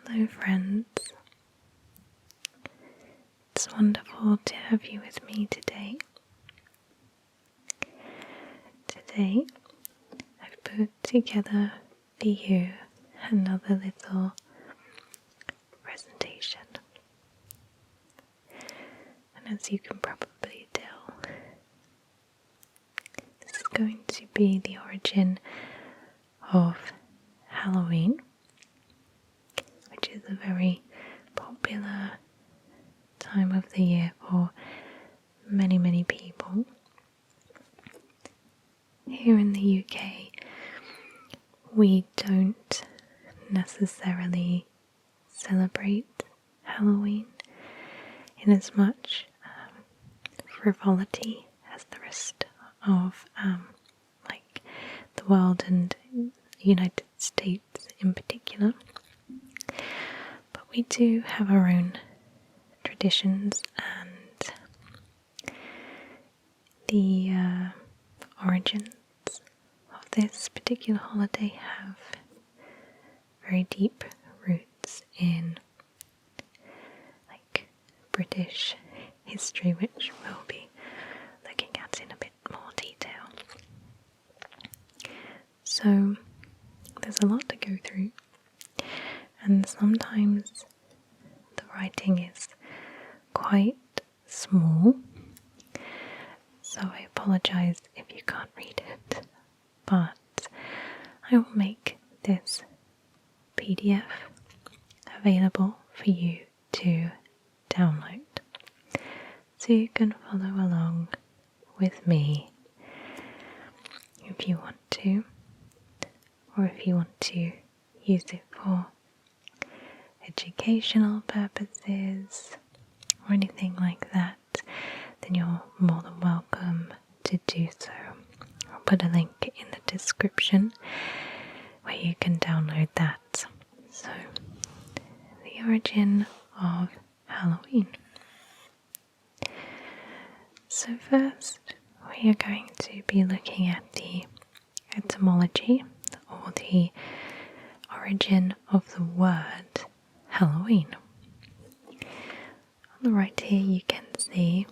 Hello friends, it's wonderful to have you with me today. Today I've put together for you another little presentation, and as you can probably tell, this is going to be the origin of Halloween, which is a very popular time of the year for many people. Here in the UK, we don't necessarily celebrate Halloween in as much frivolity as the rest of like the world and United States in particular. But we do have our own traditions, and the origins of this particular holiday have very deep roots in like British history, which we'll be looking at in a bit more detail. So there's a lot to go through, and sometimes the writing is quite small, so I apologise if you can't read it, but I will make this PDF available for you to download, so you can follow along with me if you want to, or if you want to use it for educational purposes or anything like that, then you're more than welcome to do so. I'll put a link in the description where you can download that. So, the origin of Halloween. So first, we are going to be looking at the etymology, or the origin of the word Halloween. On the right here you can see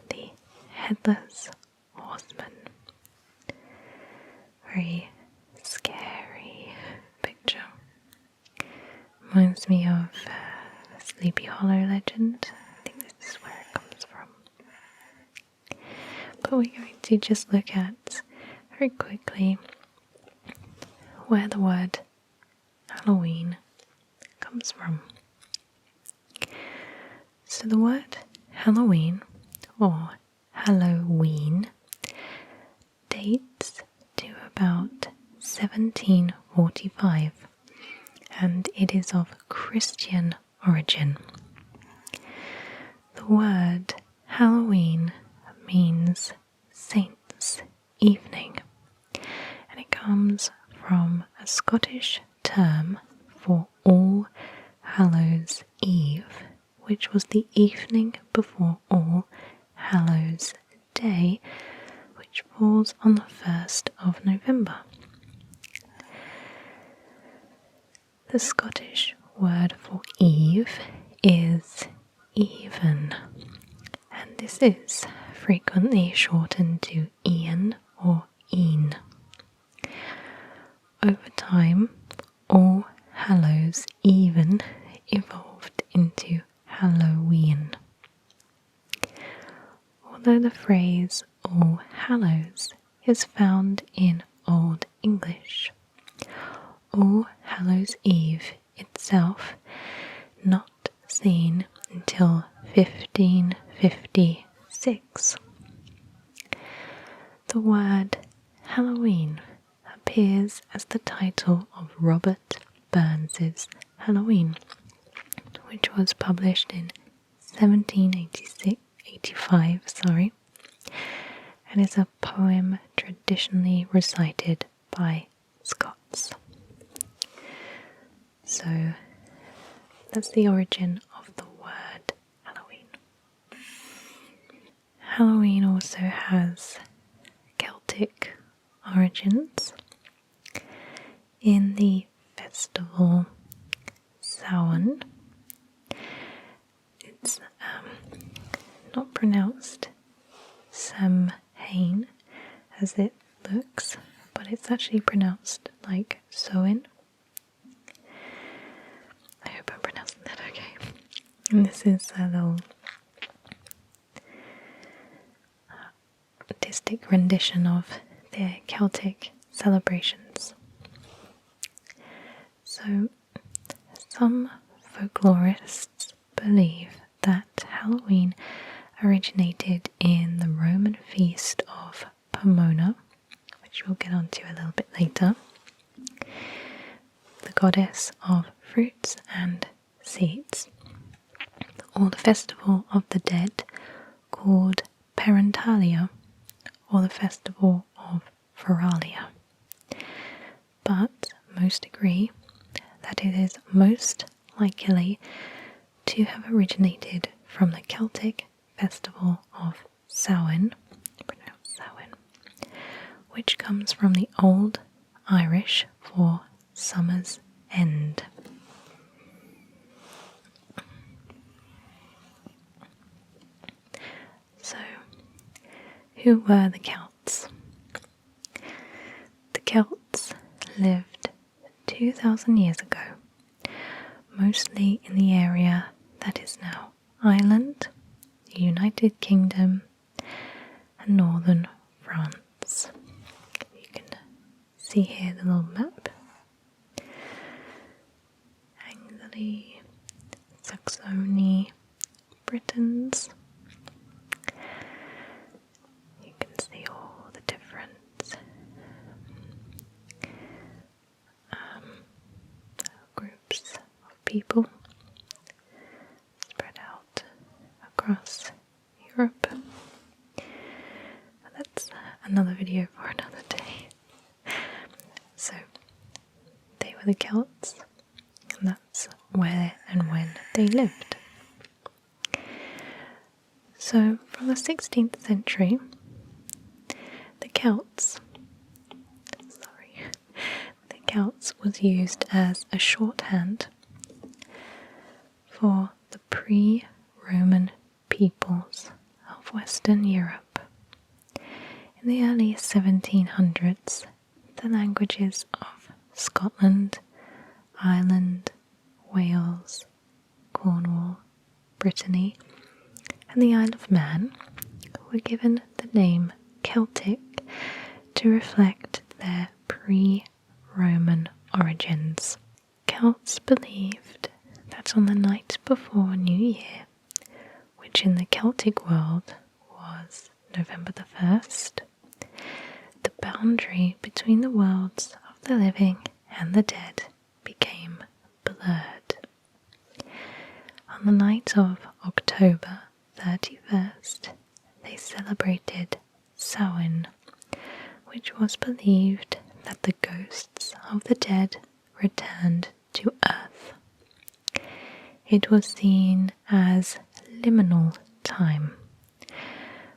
the headless horseman. Very scary picture. Reminds me of the Sleepy Hollow legend. I think this is where it comes from. But we're going to just look at very quickly where the word Halloween comes from. So the word Halloween, or Halloween, dates to about 1745, and it is of Christian origin. The word Halloween means Saints' Evening, and it comes from a Scottish term for All Hallows Eve, which was the evening before All Hallows Day, which falls on the 1st of November. The Scottish word for eve is even, and this is frequently shortened to Ian or Een. Over time, All Hallows Even evolved into Halloween. Although the phrase All Hallows is found in Old English, All Hallows Eve itself not seen until 1556. The word Halloween appears as the title of Robert Burns's Halloween, which was published in 1785, and is a poem traditionally recited by Scots. So that's the origin of the word Halloween. Halloween also has Celtic origins. In the festival Samhain. It's not pronounced Samhain as it looks, but it's actually pronounced like Samhain. I hope I'm pronouncing that okay. And this is a little artistic rendition of their Celtic celebrations. So, some folklorists believe that Halloween originated in the Roman feast of Pomona, which we'll get onto a little bit later, the goddess of fruits and seeds, or the festival of the dead called Parentalia, or the festival of Feralia. But most agree that it is most likely to have originated from the Celtic festival of Samhain, pronounced Samhain, which comes from the Old Irish for summer's end. So, who were the Celts? The Celts lived 2,000 years ago, mostly in the area that is now Ireland, the United Kingdom, and northern France. You can see here the little map. Angli, Saxony, Britons. You can see all the different groups of people spread out across Europe. But that's another video for another day. So, they were the Celts, and that's where and when they lived. So, from the 16th century, the Celts was used as a shorthand for the pre-Roman peoples of Western Europe. In the early 1700s, the languages of Scotland, Ireland, Wales, Cornwall, Brittany, and the Isle of Man were given the name Celtic to reflect their pre-Roman origins. Celts believed that on the night before New Year, which in the Celtic world was November the 1st, the boundary between the worlds of the living and the dead became blurred. On the night of October 31st, they celebrated Samhain, which was believed that the ghosts of the dead returned to Earth. It was seen as liminal time,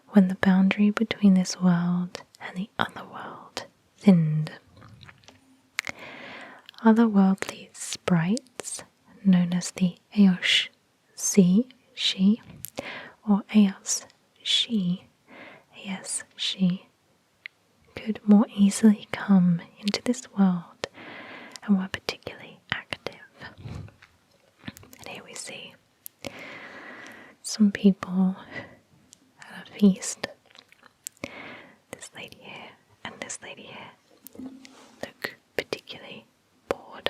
when the boundary between this world and the other world thinned. Otherworldly sprites, known as the Eos she, or Eos she, could more easily come into this world and were particularly active. And here we see some people at a feast. This lady here and this lady here look particularly bored.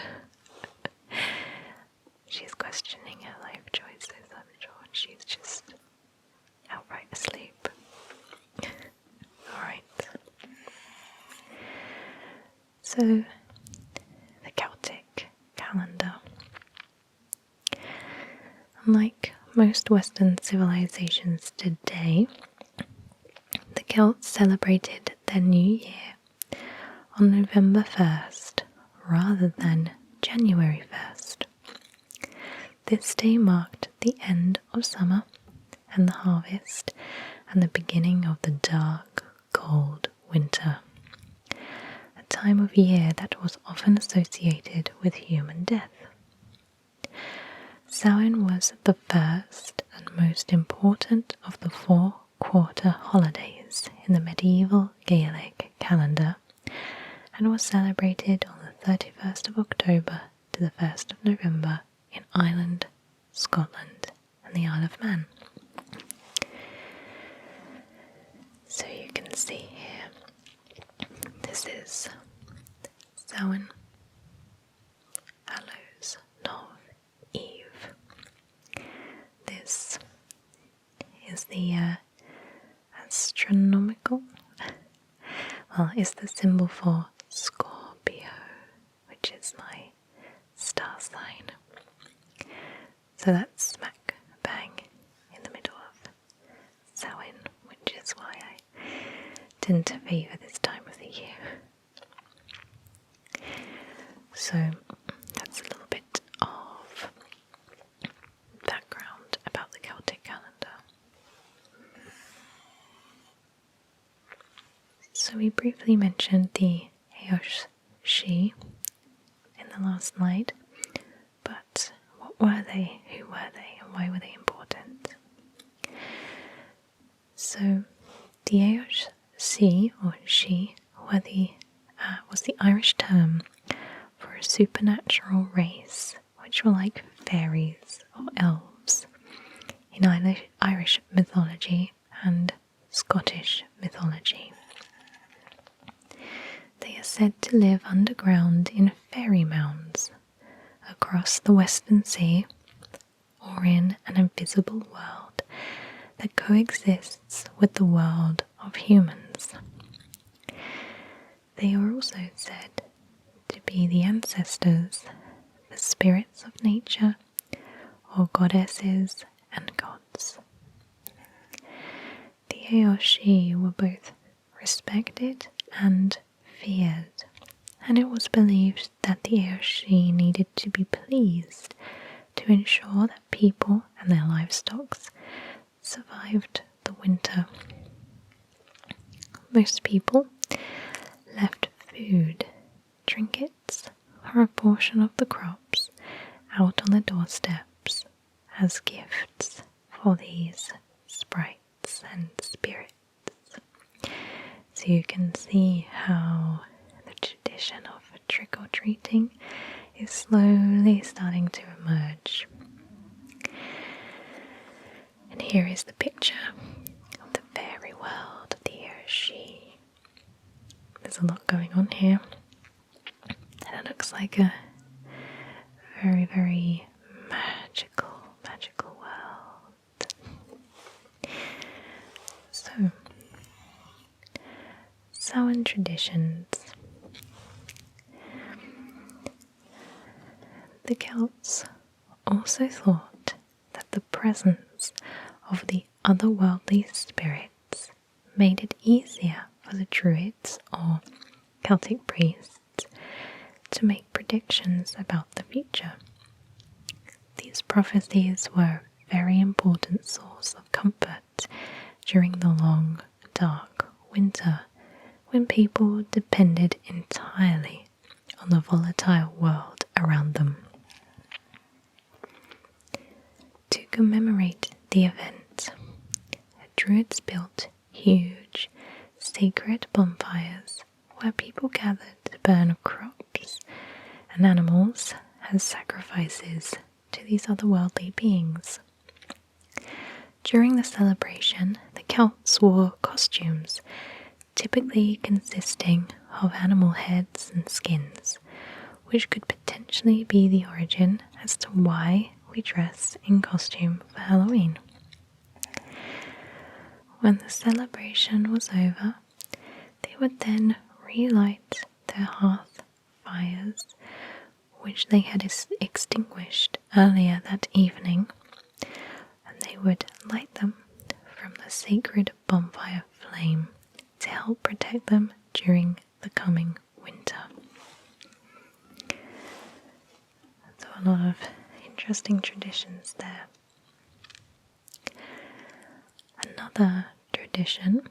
She's questioning her life choices, I'm sure, and she's just outright asleep. Alright. So, the Celtic calendar. Unlike most Western civilizations today, the Celts celebrated their new year on November 1st rather than January 1st. This day marked the end of summer and the harvest and the beginning of the dark, cold winter, a time of year that was often associated with human death. Samhain was the first and most important of the 4-quarter holidays in the medieval Gaelic calendar and was celebrated on the 31st of October to the 1st of November in Ireland, Scotland and the Isle of Man. So you can see here, this is Samhain, Hallows, Nov, Eve. This is the astronomical, well, it's the symbol for Scorpio, which is my star sign. So that's smack bang in the middle of Samhain, which is why I tend to favour this time of the year. So that's a little bit of background about the Celtic calendar. So we briefly mentioned the Eosh in the last slide, but what were they, who were they, and why were they important? So the Eosh or she was the Irish term for a supernatural race which were like fairies or elves in Irish mythology and Scottish mythology. They are said to live underground in fairy mounds across the Western Sea or in an invisible world that coexists with the world of humans. They are also said to be the ancestors, the spirits of nature, or goddesses and gods. The Eoshi were both respected and feared, and it was believed that the Eoshi needed to be pleased to ensure that people and their livestock survived the winter. Most people left food, trinkets, or a portion of the crops out on the doorsteps as gifts for these sprites and spirits. So you can see how the tradition of trick-or-treating is slowly starting to emerge. And here is the picture of the fairy world of the Eoshi. There's a lot going on here, and it looks like a very, very magical world. So, Samhain traditions. The Celts also thought that the presence of the otherworldly spirits made it easier for the druids or Celtic priests to make predictions about the future. These prophecies were a very important source of comfort during the long, dark winter when people depended entirely on the volatile world around them. To commemorate the event, druids built huge, sacred bonfires where people gathered to burn crops and animals as sacrifices to these otherworldly beings. During the celebration, the Celts wore costumes, typically consisting of animal heads and skins, which could potentially be the origin as to why we dress in costume for Halloween. When the celebration was over, they would then relight their hearth fires, which they had extinguished earlier that evening, and they would light them from the sacred bonfire flame to help protect them during the coming winter. So a lot of interesting traditions there. Another tradition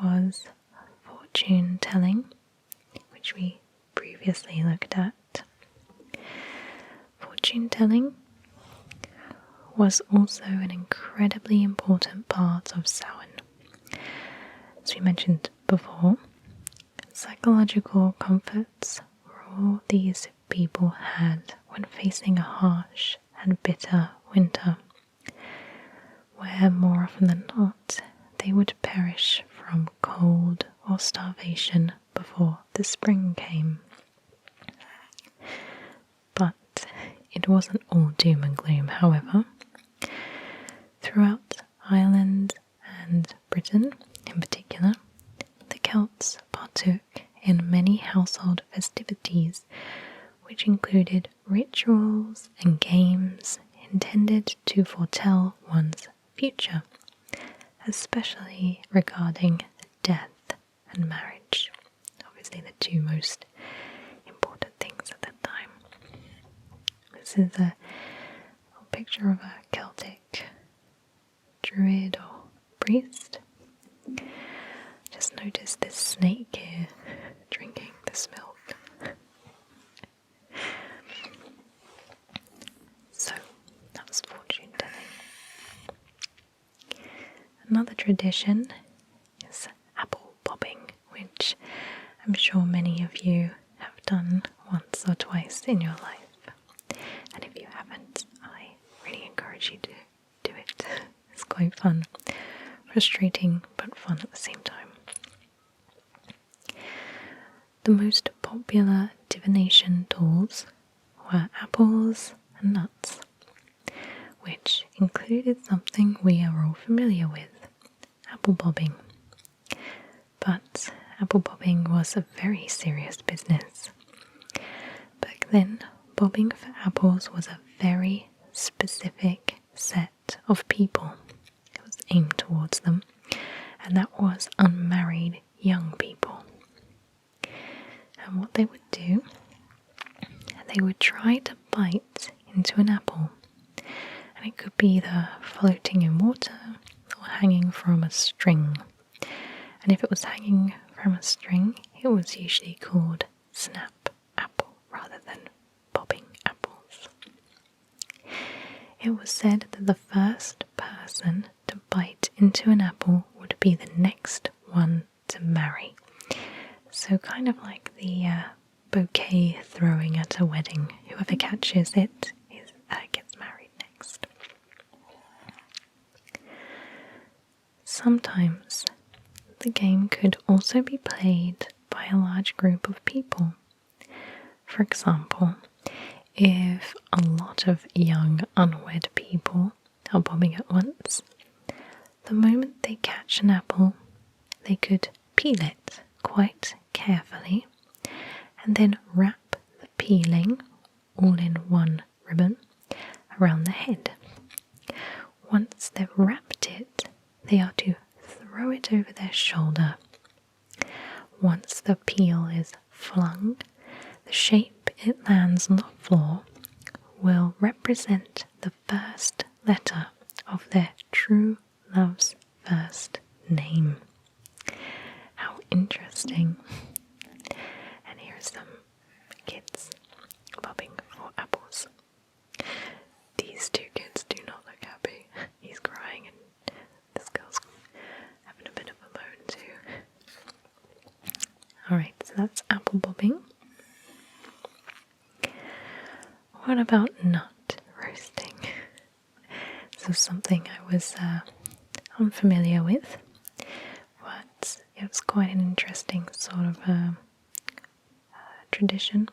was fortune telling, which we previously looked at. Fortune telling was also an incredibly important part of Samhain. As we mentioned before, psychological comforts were all these people had when facing a harsh and bitter winter, where more often than not they would perish from cold or starvation before the spring came. But it wasn't all doom and gloom, however. Throughout Ireland and Britain in particular, the Celts partook in many household festivities which included rituals and games intended to foretell one's future, especially regarding death and marriage. Obviously the two most important things at that time. This is a picture of a Celtic druid or priest. Just noticed this snake here drinking this milk. So that was fortune telling. Another tradition is apple bobbing, which I'm sure many of you have done once or twice in your life. And if you haven't, I really encourage you to do it. It's quite fun. Frustrating but fun at the same time. The most popular divination tools were apples and nuts, which included something we are all familiar with, apple bobbing. But apple bobbing was a very serious business. Back then, bobbing for apples was a very specific set of people. It was aimed towards them, and that was unmarried young people. And what they would do, they would try to bite into an apple, and it could be either floating in water or hanging from a string. And if it was hanging from a string, it was usually called snap apple rather than bobbing apples. It was said that the first person to bite into an apple would be the next one to marry. So kind of like the bouquet throwing at a wedding. Whoever catches it gets married next. Sometimes the game could also be played by a large group of people. For example, if a lot of young unwed people are bobbing at once, the moment they catch an apple, they could peel it quite carefully and then wrap the peeling all in one ribbon around the head. Once they've wrapped it, they are to throw it over their shoulder. Once the peel is flung, the shape it lands on the floor will represent the first letter of their true love's first name. How interesting. And here's some kids bobbing for apples. These two kids do not look happy. He's crying and this girl's having a bit of a moan too. Alright, so that's apple bobbing. What about nut roasting? This is something I was unfamiliar with, but it was quite an interesting sort of tradition.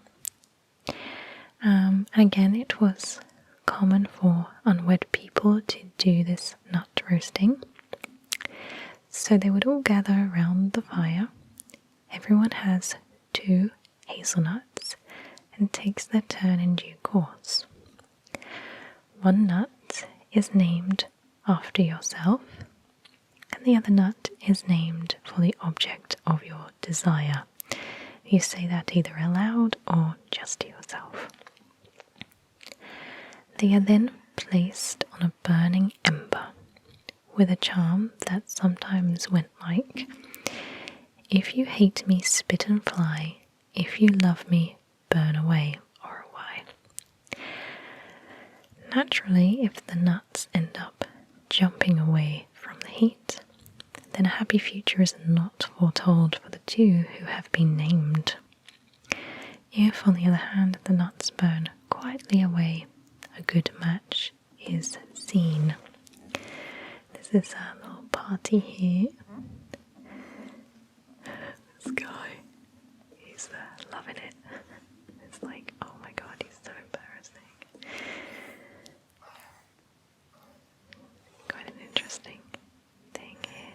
And again, it was common for unwed people to do this nut roasting. So they would all gather around the fire. Everyone has 2 hazelnuts and takes their turn in due course. One nut is named after yourself, and the other nut is named for the object of your desire. You say that either aloud or just to yourself. They are then placed on a burning ember with a charm that sometimes went like, "If you hate me, spit and fly. If you love me, burn away," or a why. Naturally, if the nuts end up jumping away from the heat, then a happy future is not foretold for the two who have been named. If, on the other hand, the nuts burn quietly away, a good match is seen. This is a little party here. This guy, he's loving it. It's like, oh my god, he's so embarrassing. Quite an interesting thing here.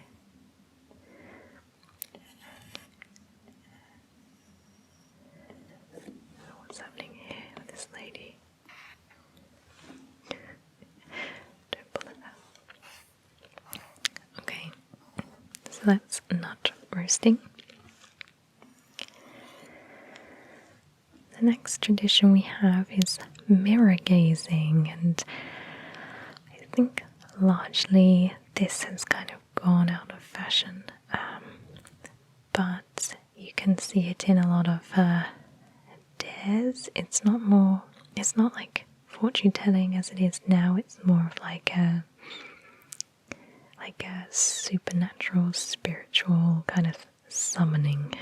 What's happening here with this lady? Don't pull it out. Okay, so that's nut roasting. The next tradition we have is mirror gazing, and I think largely this has kind of gone out of fashion, but you can see it in a lot of dares. It's not like fortune telling as it is now. It's more of like a supernatural, spiritual kind of summoning,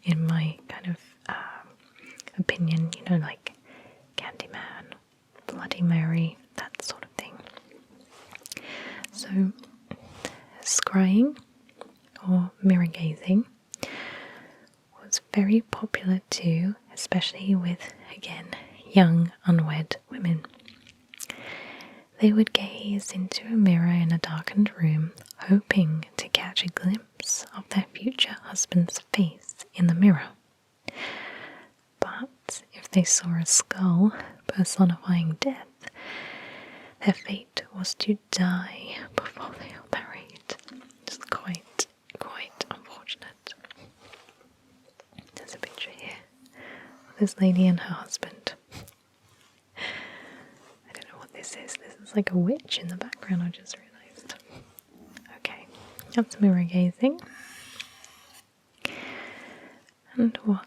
in my kind of opinion, like Candyman, Bloody Mary, that sort of thing. So, scrying or mirror gazing was very popular too, especially with, again, young unwed women. They would gaze into a mirror in a darkened room, hoping to catch a glimpse of their future husband's face in the mirror. But if they saw a skull personifying death, their fate was to die before they were married. It's quite unfortunate. There's a picture here of this lady and her husband. I don't know what this is. This is like a witch in the background, I just realised. Okay, that's mirror gazing. And what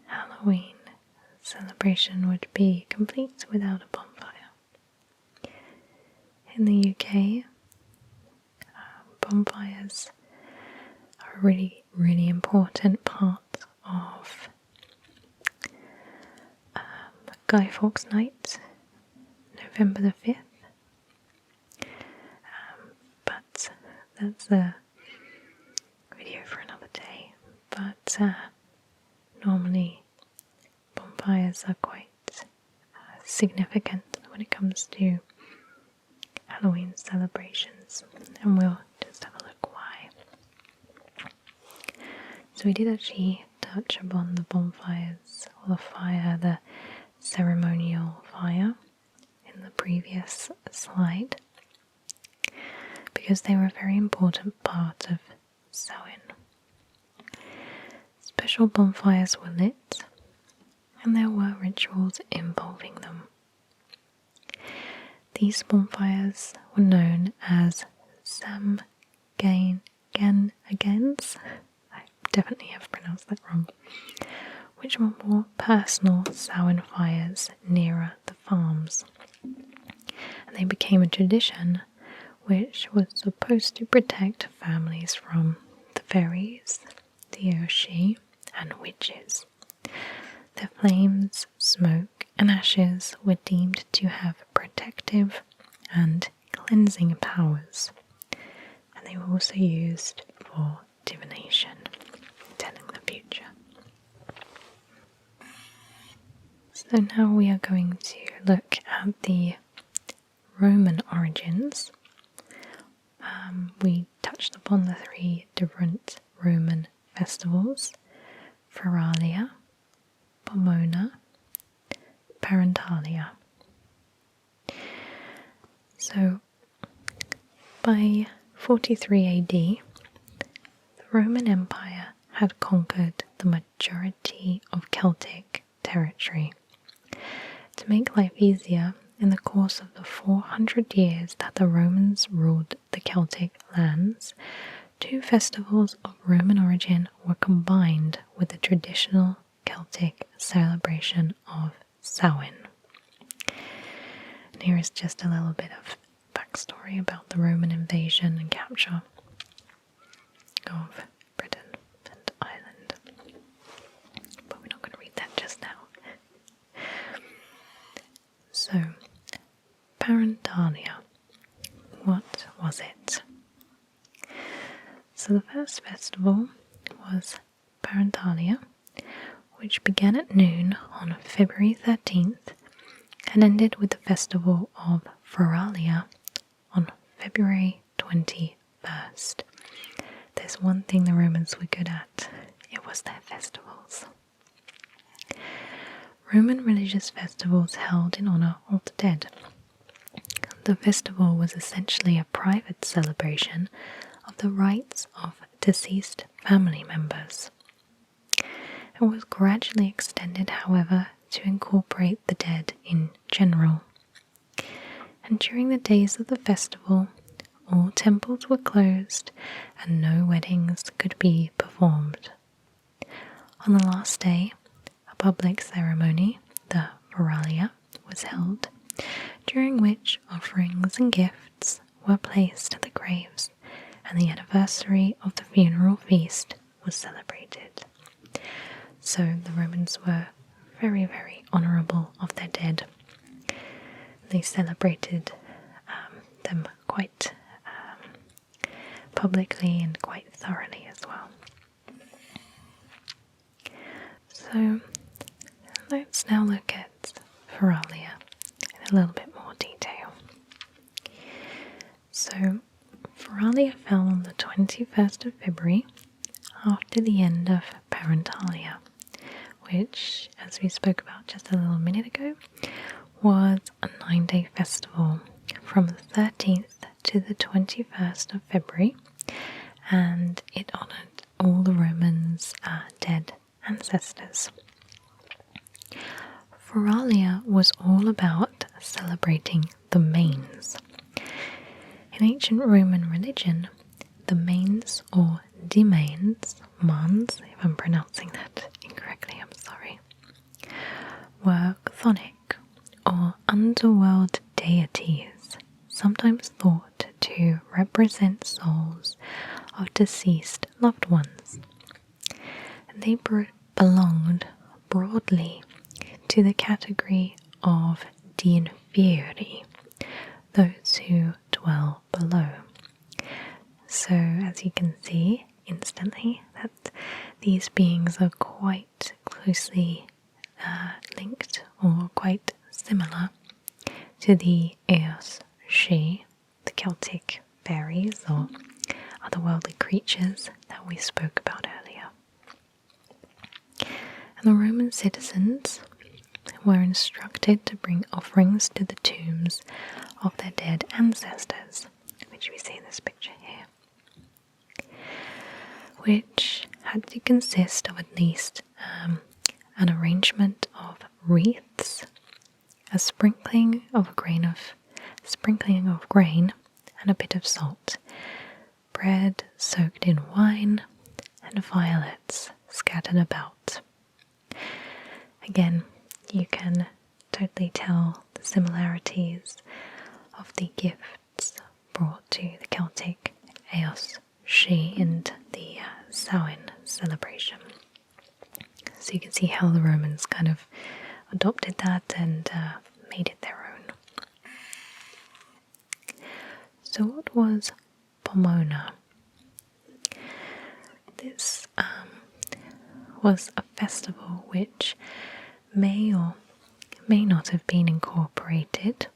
Halloween celebration would be complete without a bonfire? In the UK, bonfires are a really, really important part of Guy Fawkes Night, November the 5th. But that's a video for another day. But normally bonfires are quite significant when it comes to Halloween celebrations, and we'll just have a look why. So we did actually touch upon the bonfires, or the fire, the ceremonial fire, in the previous slide, because they were a very important part of Samhain. Special bonfires were lit, and there were rituals involving them. These bonfires were known as Samhains. I definitely have pronounced that wrong. Which were more personal Samhain fires nearer the farms. And they became a tradition which was supposed to protect families from the fairies, the Oshi, and witches. The flames, smoke, and ashes were deemed to have protective and cleansing powers, and they were also used for divination, telling the future. So now we are going to look at the Roman origins. We touched upon the 3 different Roman festivals: Feralia, Pomona, Parentalia. So, by 43 AD, the Roman Empire had conquered the majority of Celtic territory. To make life easier, in the course of the 400 years that the Romans ruled the Celtic lands, 2 festivals of Roman origin were combined with the traditional Celtic celebration of Samhain. here is just a little bit of backstory about the Roman invasion and capture of Britain and Ireland. But we're not going to read that just now. So, Parentalia. What was it? So the first festival was Parentalia, which began at noon on February 13th and ended with the festival of Feralia on February 21st. There's one thing the Romans were good at, it was their festivals. Roman religious festivals held in honour of the dead. The festival was essentially a private celebration of the rights of deceased family members. It was gradually extended, however, to incorporate the dead in general. And during the days of the festival, all temples were closed and no weddings could be performed. On the last day, a public ceremony, the Feralia, was held, during which offerings and gifts were placed at the graves and the anniversary of the funeral feast was celebrated. So the Romans were very, very honourable of their dead. They celebrated them quite publicly and quite thoroughly as well. So let's now look at Feralia in a little bit more detail. So Feralia fell on the 21st of February after the end of Parentalia, which, as we spoke about just a little minute ago, was a 9-day festival from the 13th to the 21st of February, and it honoured all the Romans' dead ancestors. Feralia was all about celebrating the manes. In ancient Roman religion, the manes or demesnes, mans, if I'm pronouncing that incorrectly, I'm sorry, were chthonic or underworld deities, sometimes thought to represent souls of deceased loved ones. They belonged broadly to the category of the inferi, those who dwell below. So as you can see instantly that these beings are quite closely linked or quite similar to the Eos She, the Celtic fairies or otherworldly creatures that we spoke about earlier. And the Roman citizens were instructed to bring offerings to the tombs of their dead ancestors, which we see in this picture here, which had to consist of at least an arrangement of wreaths, a sprinkling of grain and a bit of salt, bread soaked in wine, and violets scattered about. Again, you can totally tell the similarities of the gifts brought to the Celtic Eos She and the Samhain celebration. So you can see how the Romans kind of adopted that and made it their own. So what was Pomona? This was a festival which may or may not have been incorporated.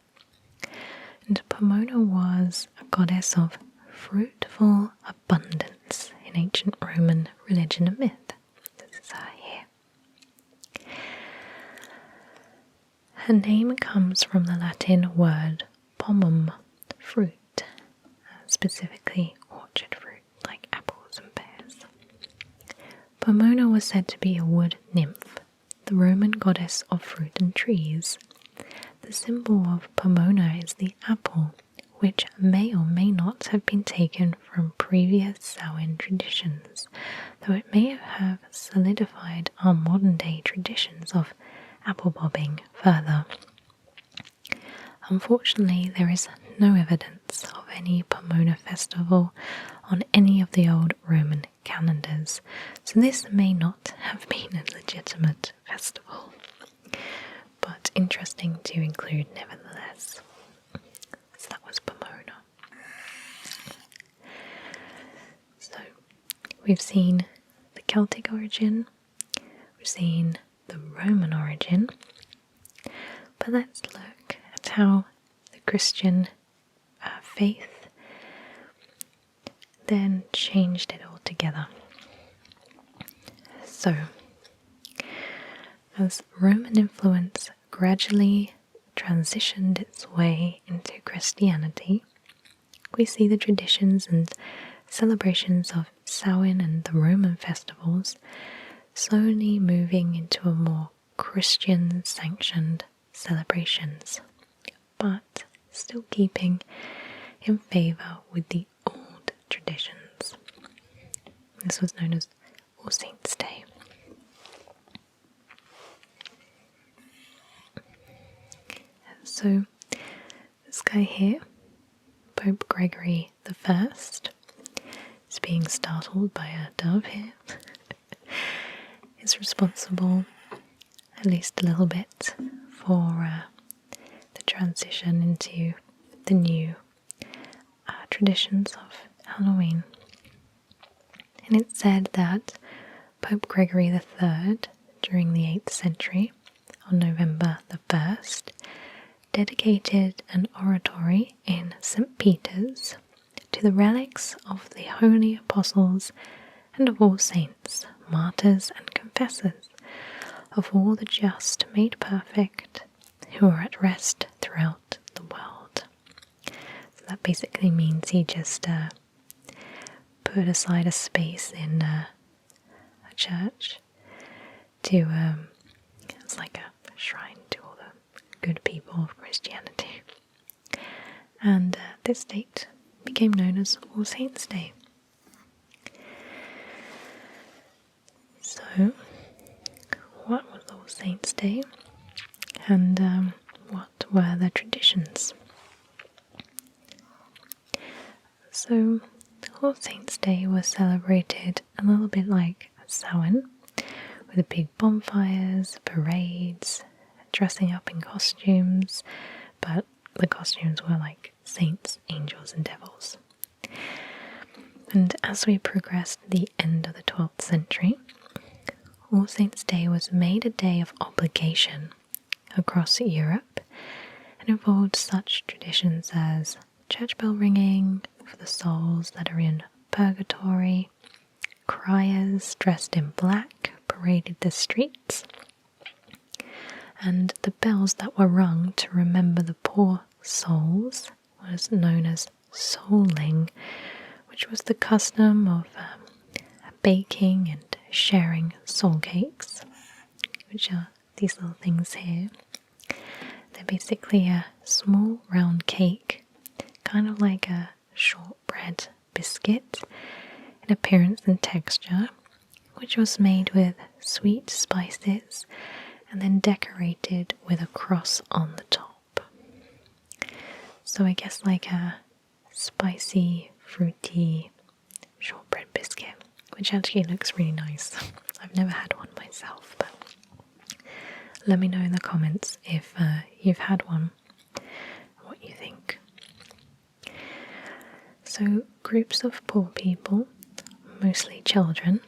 And Pomona was a goddess of fruitful abundance in ancient Roman religion and myth. This is her here. Her name comes from the Latin word pomum, fruit, specifically orchard fruit like apples and pears. Pomona was said to be a wood nymph, the Roman goddess of fruit and trees. The symbol of Pomona is the apple, which may or may not have been taken from previous Samhain traditions, though it may have solidified our modern day traditions of apple bobbing further. Unfortunately, there is no evidence of any Pomona festival on any of the old Roman calendars, so this may not have been a legitimate festival, but interesting to include nevertheless. So that was Pomona. So we've seen the Celtic origin, we've seen the Roman origin, but let's look at how the Christian faith then changed it altogether. So, as Roman influence gradually transitioned its way into Christianity, we see the traditions and celebrations of Samhain and the Roman festivals slowly moving into a more Christian-sanctioned celebrations, but still keeping in favour with the old traditions. This was known as All Saints' Day. So this guy here, Pope Gregory I, is being startled by a dove here, is responsible, at least a little bit, for the transition into the new traditions of Halloween. And it's said that Pope Gregory III, during the 8th century, on November the 1st, dedicated an oratory in St. Peter's to the relics of the holy apostles and of all saints, martyrs and confessors, of all the just made perfect, who are at rest throughout the world. So that basically means he just put aside a space in a church to, it's like a shrine to all the good people of Christianity. And this date became known as All Saints' Day. So, what was All Saints' Day, and what were the traditions? So, All Saints' Day was celebrated a little bit like Samhain, with big bonfires, parades, dressing up in costumes, but the costumes were like saints, angels, and devils. And as we progressed to the end of the 12th century, All Saints' Day was made a day of obligation across Europe and involved such traditions as church bell ringing for the souls that are in purgatory, criers dressed in black paraded the streets, and the bells that were rung to remember the poor souls was known as souling, which was the custom of baking and sharing soul cakes, which are these little things here. They're basically a small round cake, kind of like a shortbread biscuit in appearance and texture, which was made with sweet spices and then decorated with a cross on the top. So I guess like a spicy, fruity shortbread biscuit, which actually looks really nice. I've never had one myself, but let me know in the comments if you've had one, what you think. So groups of poor people, mostly children,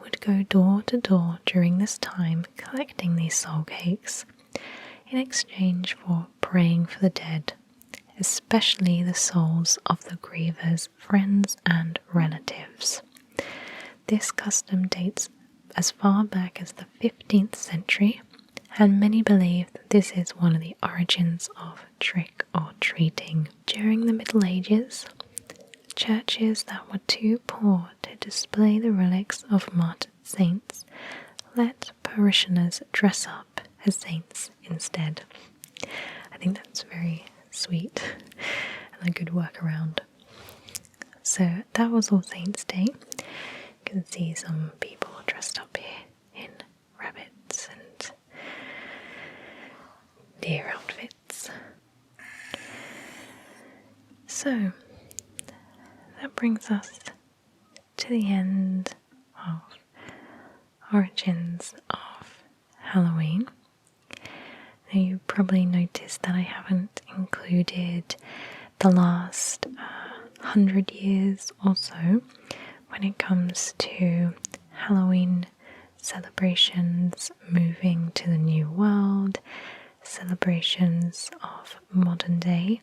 would go door to door during this time collecting these soul cakes in exchange for praying for the dead, especially the souls of the grievers' friends and relatives. This custom dates as far back as the 15th century, and many believe that this is one of the origins of trick-or-treating. During the Middle Ages, churches that were too poor to display the relics of martyred saints let parishioners dress up as saints instead. I think that's very sweet and a good workaround. So that was All Saints' Day. You can see some people dressed up here in rabbits and deer outfits. So that brings us to the end of origins of Halloween. Now you probably noticed that I haven't included the last 100 years or so when it comes to Halloween celebrations moving to the new world, celebrations of modern day.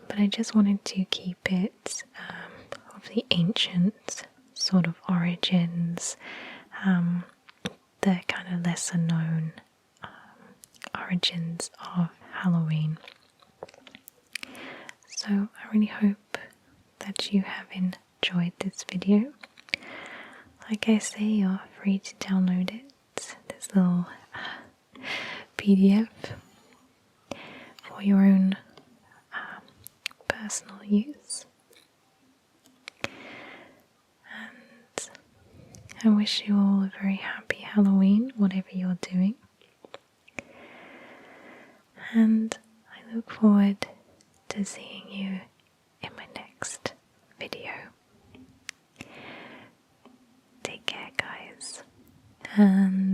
But I just wanted to keep it of the ancient sort of origins, the kind of lesser known origins of Halloween. So I really hope that you have enjoyed this video. Like I say, you're free to download it, this little PDF, for your own personal use. And I wish you all a very happy Halloween, whatever you're doing. And I look forward to seeing you in my next video. Take care, guys, and